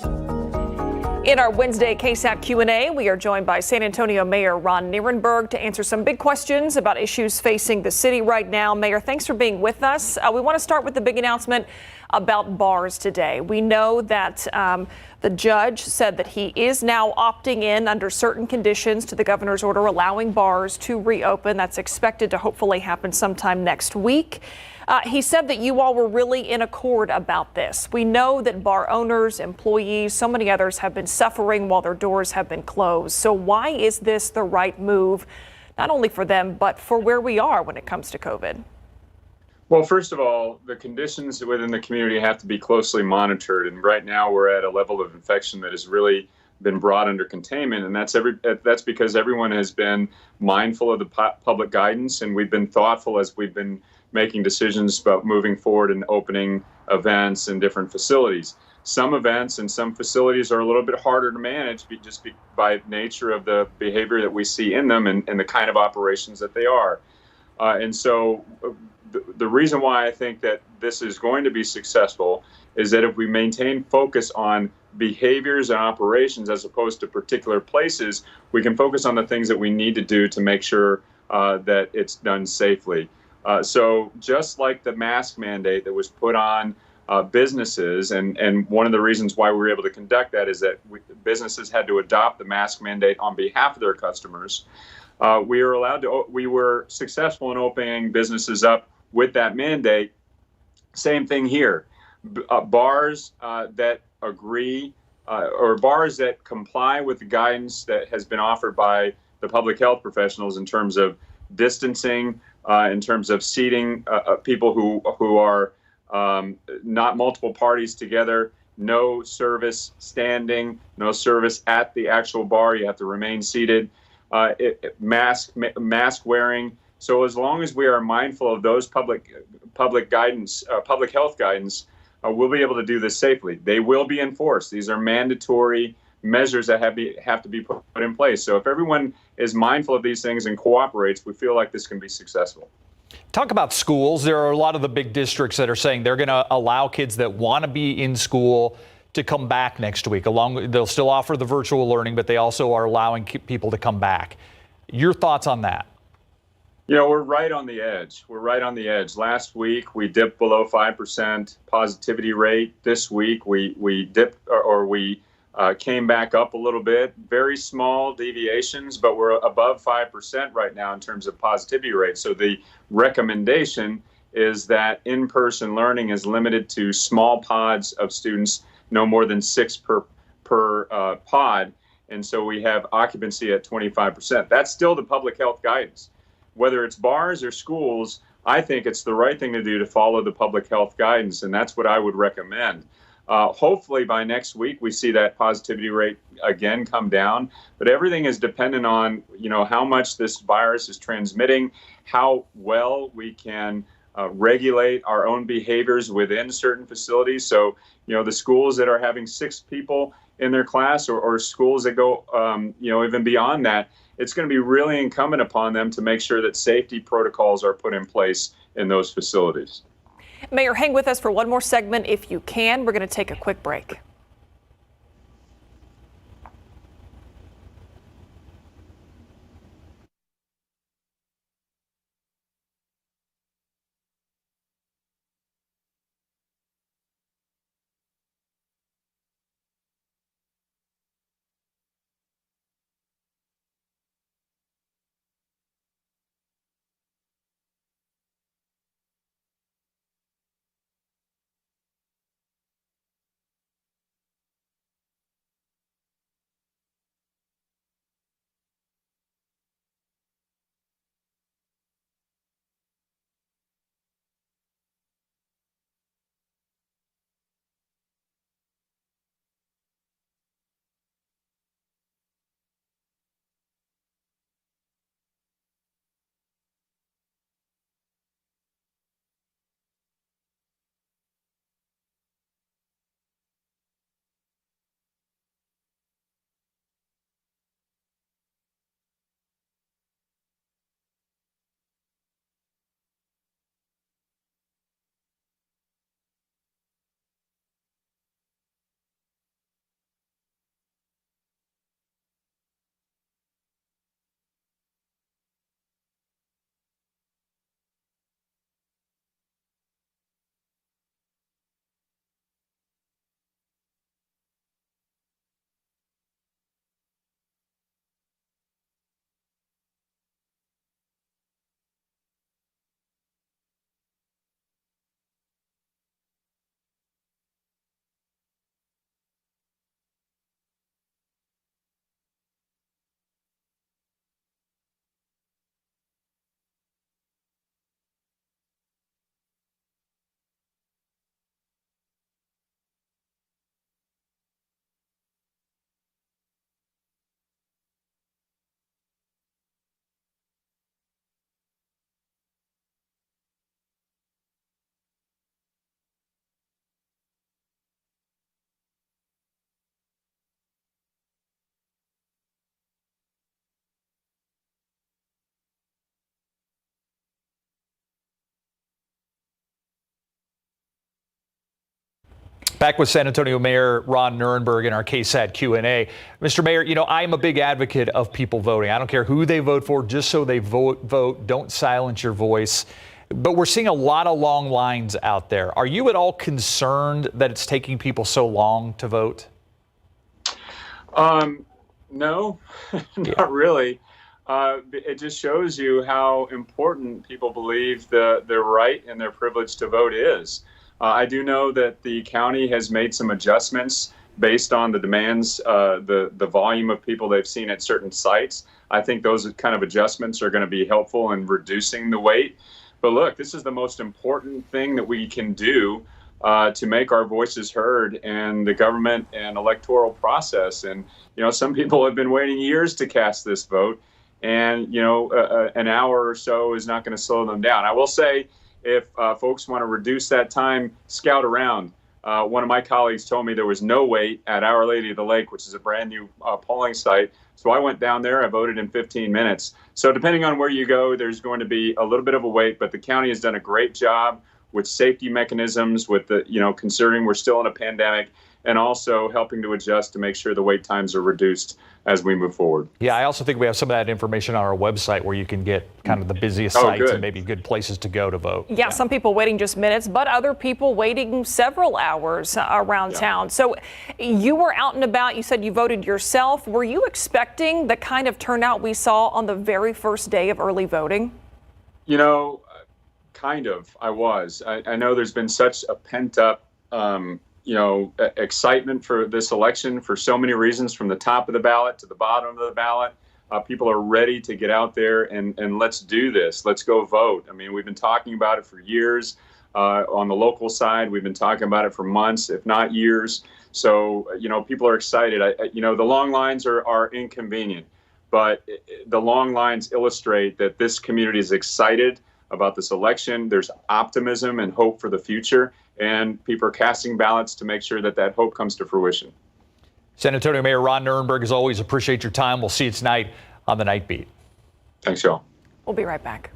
In our Wednesday KSAT Q&A, we are joined by San Antonio Mayor Ron Nirenberg to answer some big questions about issues facing the city right now. Mayor, thanks for being with us. We want to start with the big announcement about bars today. We know that the judge said that he is now opting in under certain conditions to the governor's order allowing bars to reopen. That's expected to hopefully happen sometime next week. He said that you all were really in accord about this. We know that bar owners, employees, so many others have been suffering while their doors have been closed. So why is this the right move, not only for them, but for where we are when it comes to COVID? Well, first of all, the conditions within the community have to be closely monitored. And right now we're at a level of infection that has really been brought under containment. And that's because everyone has been mindful of the public guidance, and we've been thoughtful as we've been making decisions about moving forward and opening events in different facilities. Some events and some facilities are a little bit harder to manage by nature of the behavior that we see in them and the kind of operations that they are. And so the reason why I think that this is going to be successful is that if we maintain focus on behaviors and operations as opposed to particular places, we can focus on the things that we need to do to make sure that it's done safely. So just like the mask mandate that was put on businesses, and one of the reasons why we were able to conduct that is that businesses had to adopt the mask mandate on behalf of their customers. We were successful in opening businesses up with that mandate. Same thing here. Bars that agree or bars that comply with the guidance that has been offered by the public health professionals in terms of distancing, in terms of seating people who are not multiple parties together, no service standing, no service at the actual bar. You have to remain seated. Mask wearing. So as long as we are mindful of those public guidance, public health guidance, we'll be able to do this safely. They will be enforced. These are mandatory measures that have to be put in place. So if everyone is mindful of these things and cooperates, we feel like this can be successful. Talk about schools. There are a lot of the big districts that are saying they're going to allow kids that want to be in school to come back next week. They'll still offer the virtual learning, but they also are allowing people to come back. Your thoughts on that? You know, we're right on the edge. We're right on the edge. Last week, we dipped below 5% positivity rate. This week, we came back up a little bit. Very small deviations, but we're above 5% right now in terms of positivity rate. So the recommendation is that in-person learning is limited to small pods of students, no more than 6 per pod. And so we have occupancy at 25%. That's still the public health guidance. Whether it's bars or schools, I think it's the right thing to do to follow the public health guidance, and that's what I would recommend. Hopefully by next week we see that positivity rate again come down, but everything is dependent on, you know, how much this virus is transmitting, how well we can regulate our own behaviors within certain facilities. So, you know, the schools that are having 6 people in their class or schools that go, even beyond that, it's going to be really incumbent upon them to make sure that safety protocols are put in place in those facilities. Mayor, hang with us for one more segment if you can. We're going to take a quick break. Back with San Antonio Mayor Ron Nirenberg in our KSAT Q&A. Mr. Mayor, you know, I'm a big advocate of people voting. I don't care who they vote for, just so they vote. Don't silence your voice. But we're seeing a lot of long lines out there. Are you at all concerned that it's taking people so long to vote? No, not really. It just shows you how important people believe their right and their privilege to vote is. I do know that the county has made some adjustments based on the demands, the volume of people they've seen at certain sites. I think those kind of adjustments are going to be helpful in reducing the wait. But look, this is the most important thing that we can do to make our voices heard in the government and electoral process. And, you know, some people have been waiting years to cast this vote. And, you know, an hour or so is not going to slow them down. I will say, if folks want to reduce that time, scout around. One of my colleagues told me there was no wait at Our Lady of the Lake, which is a brand new polling site. So I went down there. I voted in 15 minutes. So depending on where you go, there's going to be a little bit of a wait. But the county has done a great job with safety mechanisms, with the, you know, considering we're still in a pandemic, and also helping to adjust to make sure the wait times are reduced as we move forward. Yeah, I also think we have some of that information on our website where you can get kind of the busiest sites good. and maybe good places to go to vote. Yeah, some people waiting just minutes, but other people waiting several hours around town. So you were out and about. You said you voted yourself. Were you expecting the kind of turnout we saw on the very first day of early voting? You know, kind of. I was. I know there's been such a pent-up you know, excitement for this election for so many reasons, from the top of the ballot to the bottom of the ballot. People are ready to get out there and let's do this. Let's go vote. I mean, we've been talking about it for years. On the local side, we've been talking about it for months, if not years. So, you know, people are excited. You know, the long lines are inconvenient, but the long lines illustrate that this community is excited about this election. There's optimism and hope for the future, and people are casting ballots to make sure that that hope comes to fruition. San Antonio Mayor Ron Nirenberg, as always, appreciate your time. We'll see you tonight on the Night Beat. Thanks, y'all. We'll be right back.